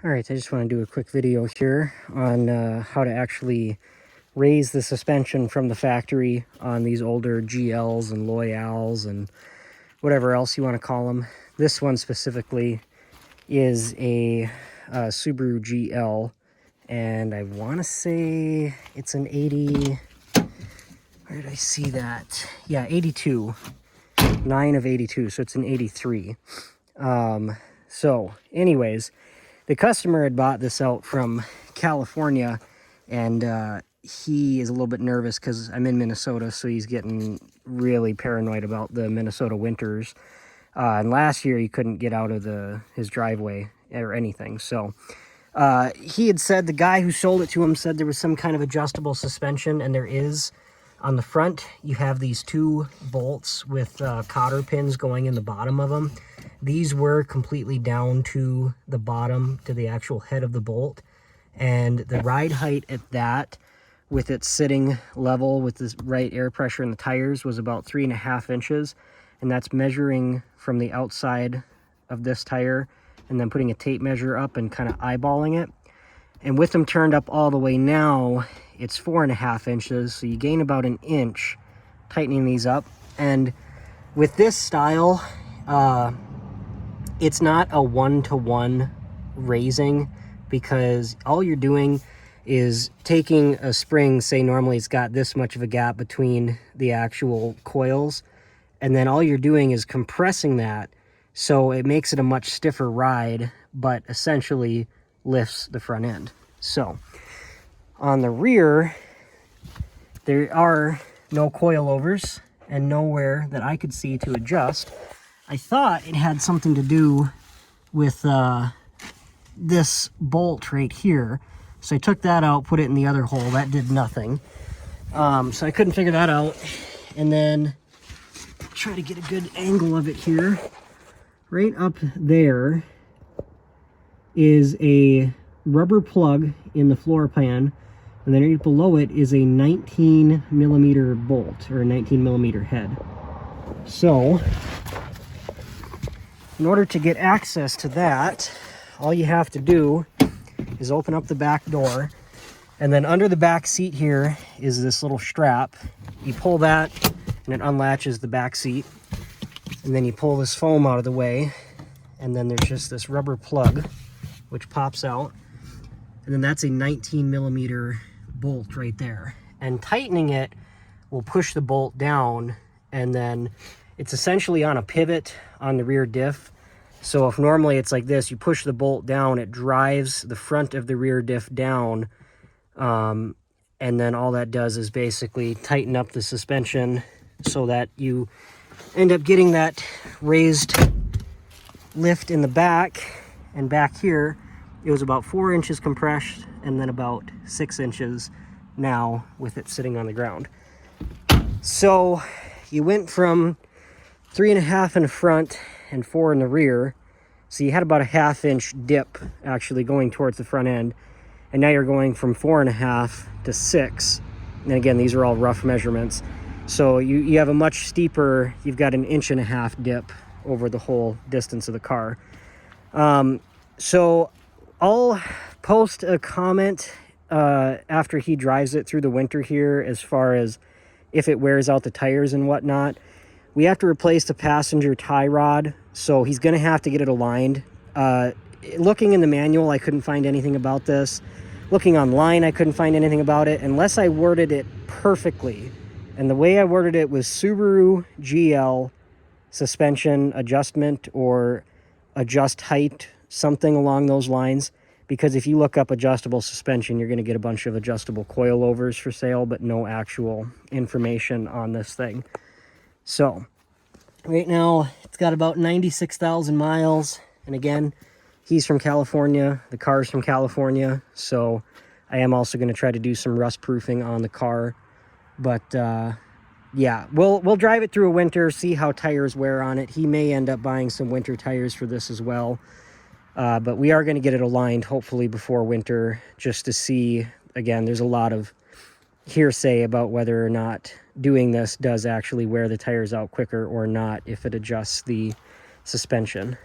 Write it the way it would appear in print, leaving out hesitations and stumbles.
All right, I just want to do a quick video here on how to actually raise the suspension from the factory on these older GLs and Loyals and whatever else you want to call them. This one specifically is a Subaru GL, and I want to say it's an 80, where did I see that? Yeah, 82, 9 of 82, so it's an 83. So anyways, the customer had bought this out from California, and he is a little bit nervous because I'm in Minnesota, so he's getting really paranoid about the Minnesota winters. And last year he couldn't get out of his driveway or anything. So he had said, the guy who sold it to him said there was some kind of adjustable suspension, and there is. On the front, you have these two bolts with cotter pins going in the bottom of them. These were completely down to the bottom, to the actual head of the bolt. And the ride height at that, with it sitting level with the right air pressure in the tires, was about 3.5 inches. And that's measuring from the outside of this tire and then putting a tape measure up and kind of eyeballing it. And with them turned up all the way now, it's 4.5 inches. So you gain about an inch tightening these up. And with this style, it's not a one-to-one raising, because all you're doing is taking a spring, say normally it's got this much of a gap between the actual coils, and then all you're doing is compressing that, so it makes it a much stiffer ride, but essentially lifts the front end. So on the rear, there are no coilovers and nowhere that I could see to adjust. I thought it had something to do with this bolt right here. So I took that out, put it in the other hole. That did nothing. So I couldn't figure that out. And then try to get a good angle of it here. Right up there is a rubber plug in the floor pan. And then right below it is a 19mm bolt, or a 19mm head. So in order to get access to that, all you have to do is open up the back door, and then under the back seat here is this little strap. You pull that and it unlatches the back seat, and then you pull this foam out of the way, and then there's just this rubber plug which pops out, and then that's a 19mm bolt right there. And tightening it will push the bolt down, and then it's essentially on a pivot on the rear diff. So if normally it's like this, you push the bolt down, it drives the front of the rear diff down, and then all that does is basically tighten up the suspension so that you end up getting that raised lift in the back. And back here, it was about 4 inches compressed, and then about 6 inches now with it sitting on the ground. So you went from 3.5 in the front and 4 in the rear. So you had about a 1/2 inch dip actually going towards the front end. And now you're going from 4.5 to 6. And again, these are all rough measurements. So you have a much steeper, you've got an 1.5 inch dip over the whole distance of the car. So I'll post a comment after he drives it through the winter here, as far as if it wears out the tires and whatnot. We have to replace the passenger tie rod, so he's going to have to get it aligned. Looking in the manual, I couldn't find anything about this. Looking online, I couldn't find anything about it, unless I worded it perfectly. And the way I worded it was Subaru GL suspension adjustment, or adjust height, something along those lines. Because if you look up adjustable suspension, you're going to get a bunch of adjustable coilovers for sale, but no actual information on this thing. So right now it's got about 96,000 miles. And again, he's from California. The car's from California. So I am also going to try to do some rust proofing on the car. But yeah, we'll drive it through a winter, see how tires wear on it. He may end up buying some winter tires for this as well. But we are going to get it aligned hopefully before winter, just to see. Again, there's a lot of hearsay about whether or not doing this does actually wear the tires out quicker or not, if it adjusts the suspension.